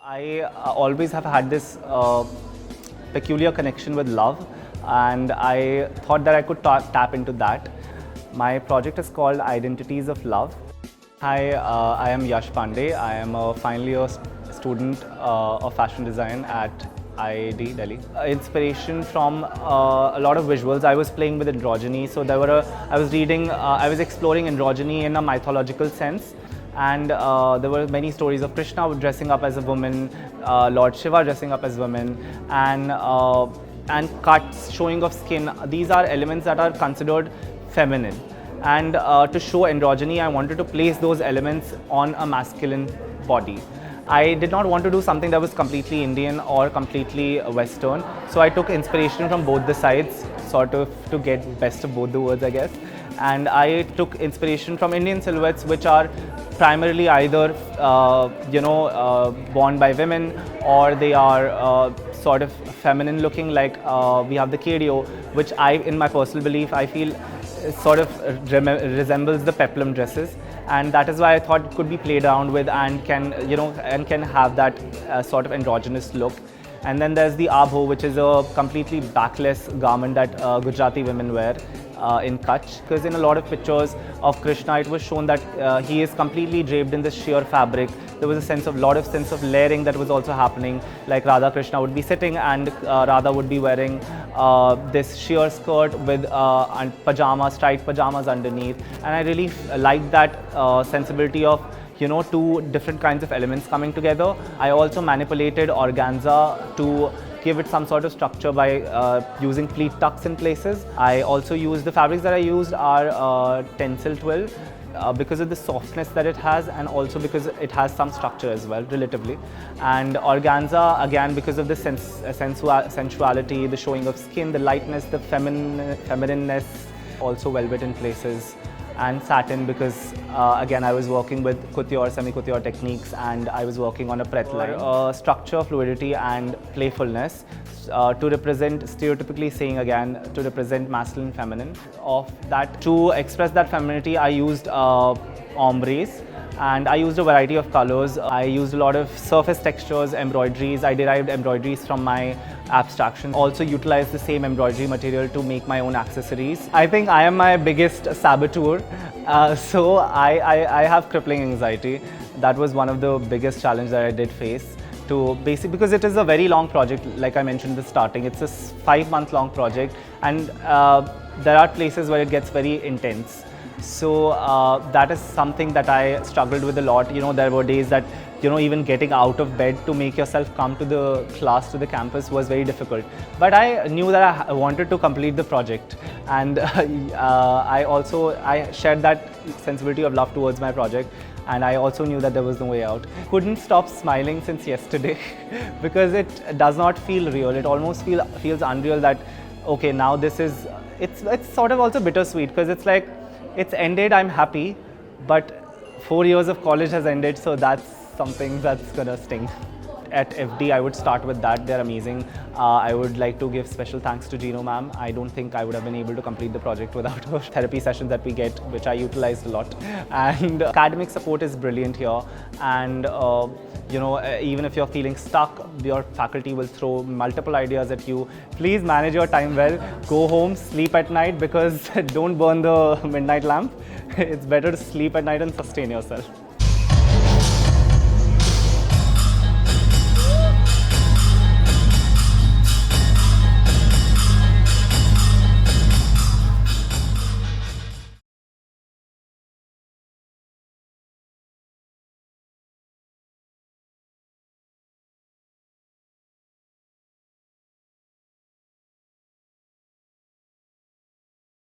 I always have had this peculiar connection with love, and I thought that I could tap into that. My project is called Identities of Love. Hi, I am Yash Pandey. I am a final year student of fashion design at IIAD, Delhi. Inspiration from a lot of visuals. I was playing with androgyny, so I was exploring androgyny in a mythological sense. And there were many stories of Krishna dressing up as a woman, Lord Shiva dressing up as women, and cuts, showing of skin. These are elements that are considered feminine. And to show androgyny, I wanted to place those elements on a masculine body. I did not want to do something that was completely Indian or completely Western. So I took inspiration from both the sides, sort of to get best of both the worlds, I guess. And I took inspiration from Indian silhouettes, which are primarily either worn by women, or they are sort of feminine looking, like we have the KDO, which in my personal belief, I feel sort of resembles the peplum dresses, and that is why I thought it could be played around with and can have that sort of androgynous look. And then there's the abho, which is a completely backless garment that Gujarati women wear in Kutch. Because in a lot of pictures of Krishna, it was shown that he is completely draped in this sheer fabric. There was a lot of sense of layering that was also happening. Like Radha Krishna would be sitting, and Radha would be wearing this sheer skirt with pajamas, tight pajamas underneath. And I really liked that sensibility of two different kinds of elements coming together. I also manipulated organza to give it some sort of structure by using pleat tucks in places. I also used, the fabrics that I used are tencel twill because of the softness that it has, and also because it has some structure as well, relatively. And organza, again, because of the sensuality, the showing of skin, the lightness, the feminineness, also velvet in places. And satin, because again, I was working with couture, semi-couture techniques, and I was working on a pret line. Structure, fluidity, and playfulness to represent, stereotypically saying again, to represent masculine, feminine. Of that, to express that femininity, I used ombres. And I used a variety of colors. I used a lot of surface textures, embroideries. I derived embroideries from my abstraction. Also utilized the same embroidery material to make my own accessories. I think I am my biggest saboteur. So I have crippling anxiety. That was one of the biggest challenges that I did face. Because it is a very long project, like I mentioned in the starting. It's a 5-month long project, and there are places where it gets very intense. So that is something that I struggled with a lot. There were days that, even getting out of bed to make yourself come to the class, to the campus, was very difficult. But I knew that I wanted to complete the project. And I shared that sensibility of love towards my project. And I also knew that there was no way out. Couldn't stop smiling since yesterday because it does not feel real. It almost feels unreal that, okay, now it's sort of also bittersweet, because it's like, it's ended, I'm happy, but 4 years of college has ended, so that's something that's gonna sting. At FD, I would start with that. They're amazing. I would like to give special thanks to Gino ma'am. I don't think I would have been able to complete the project without her therapy sessions that we get, which I utilized a lot. And academic support is brilliant here. And even if you're feeling stuck, your faculty will throw multiple ideas at you. Please manage your time well. Go home, sleep at night, because don't burn the midnight lamp. It's better to sleep at night and sustain yourself.